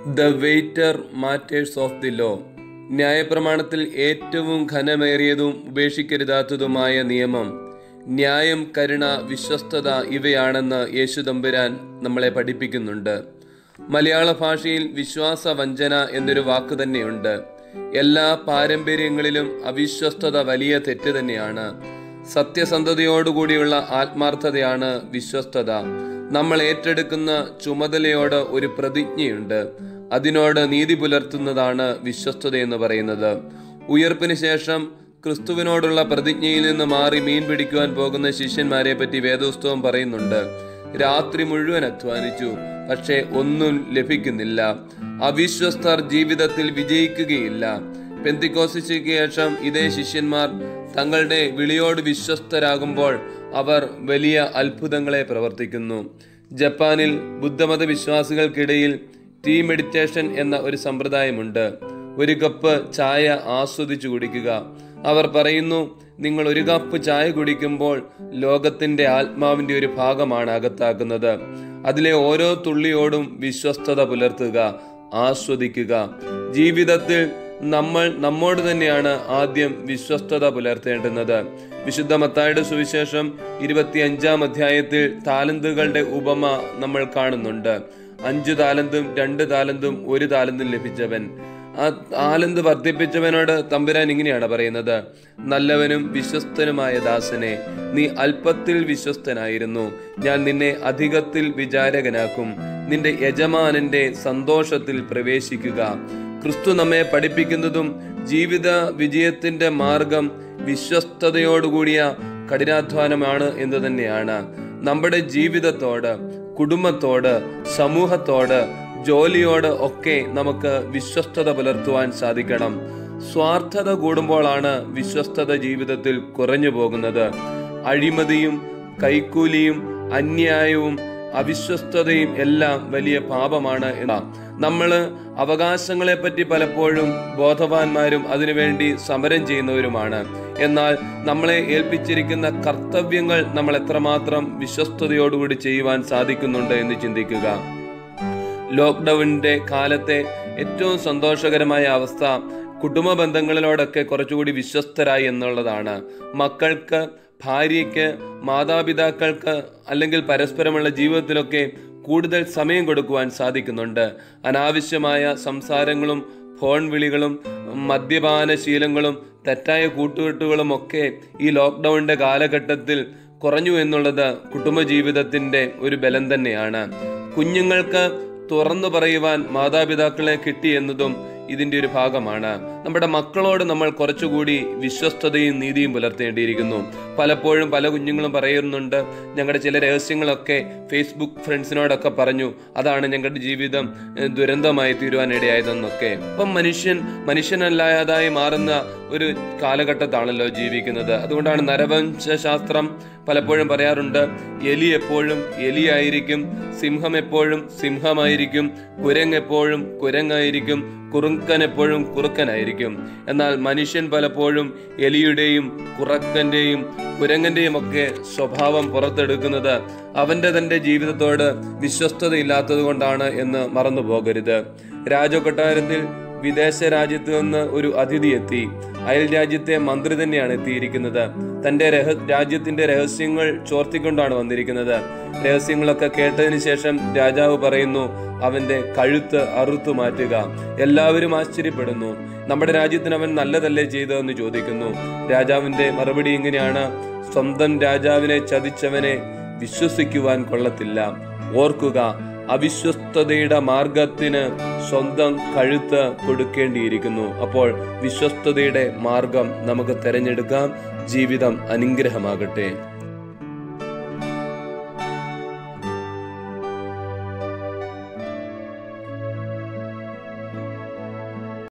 The waiter matters of the law. ന്യായപ്രമാണത്തിൽ ഏറ്റവും ഘനമേറിയതും ഉപേക്ഷിക്കരുതാത്തതുമായ നിയമം ന്യായം, കരുണ, വിശ്വസ്തത ഇവയാണെന്ന് യേശു തമ്പുരാൻ നമ്മളെ പഠിപ്പിക്കുന്നുണ്ട്. മലയാള ഭാഷയിൽ വിശ്വാസവഞ്ചന എന്നൊരു വാക്ക് തന്നെയുണ്ട്. എല്ലാ പാരമ്പര്യങ്ങളിലും അവിശ്വസ്തത വലിയ തെറ്റ് തന്നെയാണ്. സത്യസന്ധതയോടുകൂടിയുള്ള ആത്മാർത്ഥതയാണ് വിശ്വസ്തത. നമ്മൾ ഏറ്റെടുക്കുന്ന ചുമതലയോട് ഒരു പ്രതിജ്ഞയുണ്ട്. അതിനോട് നീതി പുലർത്തുന്നതാണ് വിശ്വസ്തത എന്ന് പറയുന്നത്. ഉയർപ്പിന് ശേഷം ക്രിസ്തുവിനോടുള്ള പ്രതിജ്ഞയിൽ നിന്ന് മാറി മീൻ പിടിക്കുവാൻ പോകുന്ന ശിഷ്യന്മാരെ പറ്റി വേദപുസ്തകം പറയുന്നുണ്ട്. രാത്രി മുഴുവൻ അധ്വാനിച്ചു, പക്ഷെ ഒന്നും ലഭിക്കുന്നില്ല. അവിശ്വസ്തർ ജീവിതത്തിൽ വിജയിക്കുകയില്ല. പെന്തിക്കോസ്തിക്ക് ശേഷം ഇതേ ശിഷ്യന്മാർ തങ്ങളുടെ വിളിയോട് വിശ്വസ്തരാകുമ്പോൾ അവർ വലിയ അത്ഭുതങ്ങളെ പ്രവർത്തിക്കുന്നു. ജപ്പാനിൽ ബുദ്ധമത വിശ്വാസികൾക്കിടയിൽ ടീ മെഡിറ്റേഷൻ എന്ന ഒരു സമ്പ്രദായമുണ്ട്. ഒരു കപ്പ് ചായ ആസ്വദിച്ചു കുടിക്കുക. അവർ പറയുന്നു, നിങ്ങൾ ഒരു കപ്പ് ചായ കുടിക്കുമ്പോൾ ലോകത്തിന്റെ ആത്മാവിന്റെ ഒരു ഭാഗമാണ് അകത്താക്കുന്നത്. അതിലെ ഓരോ തുള്ളിയോടും വിശ്വസ്തത പുലർത്തുക, ആസ്വദിക്കുക. ജീവിതത്തിൽ നമ്മൾ നമ്മോട് തന്നെയാണ് ആദ്യം വിശ്വസ്തത പുലർത്തേണ്ടുന്നത്. വിശുദ്ധ മത്തായിയുടെ സുവിശേഷം 25-ാം അധ്യായത്തിൽ താലന്തുകളുടെ ഉപമ നമ്മൾ കാണുന്നുണ്ട്. 5 താലന്തും 2 താലന്തും 1 താലന്തും ലഭിച്ചവൻ. ആ താലന്ത് വർദ്ധിപ്പിച്ചവനോട് തമ്പുരാൻ ഇങ്ങനെയാണ് പറയുന്നത്: നല്ലവനും വിശ്വസ്തനുമായ ദാസനെ, നീ അല്പത്തിൽ വിശ്വസ്തനായിരുന്നു, ഞാൻ നിന്നെ അധികത്തിൽ വിചാരകനാക്കും. നിന്റെ യജമാനന്റെ സന്തോഷത്തിൽ പ്രവേശിക്കുക. ക്രിസ്തു നമ്മെ പഠിപ്പിക്കുന്നതും ജീവിത വിജയത്തിന്റെ മാർഗം വിശ്വസ്തയോടുകൂടിയ കഠിനാധ്വാനമാണ് എന്ന് തന്നെയാണ്. നമ്മുടെ ജീവിതത്തോട്, കുടുംബത്തോട്, സമൂഹത്തോട്, ജോലിയോട് ഒക്കെ നമുക്ക് വിശ്വസ്തത പുലർത്തുവാൻ സാധിക്കണം. സ്വാർത്ഥത കൂടുമ്പോഴാണ് വിശ്വസ്തത ജീവിതത്തിൽ കുറഞ്ഞു പോകുന്നത്. അഴിമതിയും കൈക്കൂലിയും അന്യായവും അവിശ്വസ്തതയും എല്ലാം വലിയ പാപമാണ്. നമ്മൾ അവകാശങ്ങളെ പറ്റി പലപ്പോഴും ബോധവാന്മാരും അതിനുവേണ്ടി സമരം ചെയ്യുന്നവരുമാണ്. എന്നാൽ നമ്മളെ ഏൽപ്പിച്ചിരിക്കുന്ന കർത്തവ്യങ്ങൾ നമ്മൾ എത്രമാത്രം വിശ്വസ്തയോടുകൂടി ചെയ്യുവാൻ സാധിക്കുന്നുണ്ട് എന്ന് ചിന്തിക്കുക. ലോക്ക്ഡൌണിന്റെ കാലത്തെ ഏറ്റവും സന്തോഷകരമായ അവസ്ഥ കുടുംബ ബന്ധങ്ങളിലോടൊക്കെ കുറച്ചുകൂടി വിശ്വസ്തരായി എന്നുള്ളതാണ്. മക്കൾക്ക്, ഭാര്യയ്ക്ക്, മാതാപിതാക്കൾക്ക് അല്ലെങ്കിൽ പരസ്പരമുള്ള ജീവിതത്തിലൊക്കെ കൂടുതൽ സമയം കൊടുക്കുവാൻ സാധിക്കുന്നുണ്ട്. അനാവശ്യമായ സംസാരങ്ങളും ഫോൺ വിളികളും മദ്യപാനശീലങ്ങളും തെറ്റായ കൂട്ടുകെട്ടുകളും ഒക്കെ ഈ ലോക്ക്ഡൌണിന്റെ കാലഘട്ടത്തിൽ കുറഞ്ഞു എന്നുള്ളത് കുടുംബജീവിതത്തിന്റെ ഒരു ബലം തന്നെയാണ്. കുഞ്ഞുങ്ങൾക്ക് തുറന്നു പറയുവാൻ മാതാപിതാക്കളെ കിട്ടി എന്നതും ഇതിന്റെ ഒരു ഭാഗമാണ്. നമ്മുടെ മക്കളോട് നമ്മൾ കുറച്ചുകൂടി വിശ്വസ്തതയും നീതിയും പുലർത്തേണ്ടിയിരിക്കുന്നു. പലപ്പോഴും പല കുഞ്ഞുങ്ങളും പറയുന്നുണ്ട്, ഞങ്ങളുടെ ചില രഹസ്യങ്ങളൊക്കെ ഫേസ്ബുക്ക് ഫ്രണ്ട്സിനോടൊക്കെ പറഞ്ഞു, അതാണ് ഞങ്ങളുടെ ജീവിതം ദുരന്തമായി തീരുവാനിടയായതെന്നൊക്കെ. അപ്പം മനുഷ്യനല്ലാതായി മാറുന്ന ഒരു കാലഘട്ടത്താണല്ലോ ജീവിക്കുന്നത്. അതുകൊണ്ടാണ് നരവംശാസ്ത്രം പലപ്പോഴും പറയാറുണ്ട്, എലി എപ്പോഴും എലിയായിരിക്കും, സിംഹം എപ്പോഴും സിംഹമായിരിക്കും, കുരങ്ങ് എപ്പോഴും കുരങ്ങായിരിക്കും, കുറുക്കൻ എപ്പോഴും കുറുക്കനായിരിക്കും. എന്നാൽ മനുഷ്യൻ പലപ്പോഴും എലിയുടെയും കുറുക്കന്റെയും കുരങ്ങന്റെയും ഒക്കെ സ്വഭാവം പുറത്തെടുക്കുന്നത് തന്റെ ജീവിതത്തോട് വിശ്വസ്തതയില്ലാത്തത് കൊണ്ടാണ് എന്ന് മറന്നു പോകരുത്. രാജകൊട്ടാരത്തിൽ വിദേശ രാജ്യത്ത് നിന്ന് ഒരു അതിഥി എത്തി. അയൽ രാജ്യത്തെ മന്ത്രി തന്നെയാണ് എത്തിയിരിക്കുന്നത്. തന്റെ രാജ്യത്തിന്റെ രഹസ്യങ്ങൾ ചോർത്തിക്കൊണ്ടാണ് വന്നിരിക്കുന്നത്. രഹസ്യങ്ങളൊക്കെ കേട്ടതിന് ശേഷം രാജാവ് പറയുന്നു, അവന്റെ കഴുത്ത് അറുത്തു മാറ്റുക. എല്ലാവരും ആശ്ചര്യപ്പെടുന്നു. നമ്മുടെ രാജ്യത്തിന് അവൻ നല്ലതല്ലേ ചെയ്തതെന്ന് ചോദിക്കുന്നു. രാജാവിന്റെ മറുപടി ഇങ്ങനെയാണ്: സ്വന്തം രാജാവിനെ ചതിച്ചവനെ വിശ്വസിക്കുവാൻ കൊള്ളത്തില്ല. ഓർക്കുക, അവിശ്വസ്തതയുടെ മാർഗത്തിന് സ്വന്തം കഴുത്ത് കൊടുക്കേണ്ടിയിരിക്കുന്നു. അപ്പോൾ വിശ്വസ്തതയുടെ മാർഗം നമുക്ക് തിരഞ്ഞെടുക്കാം. ജീവിതം അനുഗ്രഹമാകട്ടെ.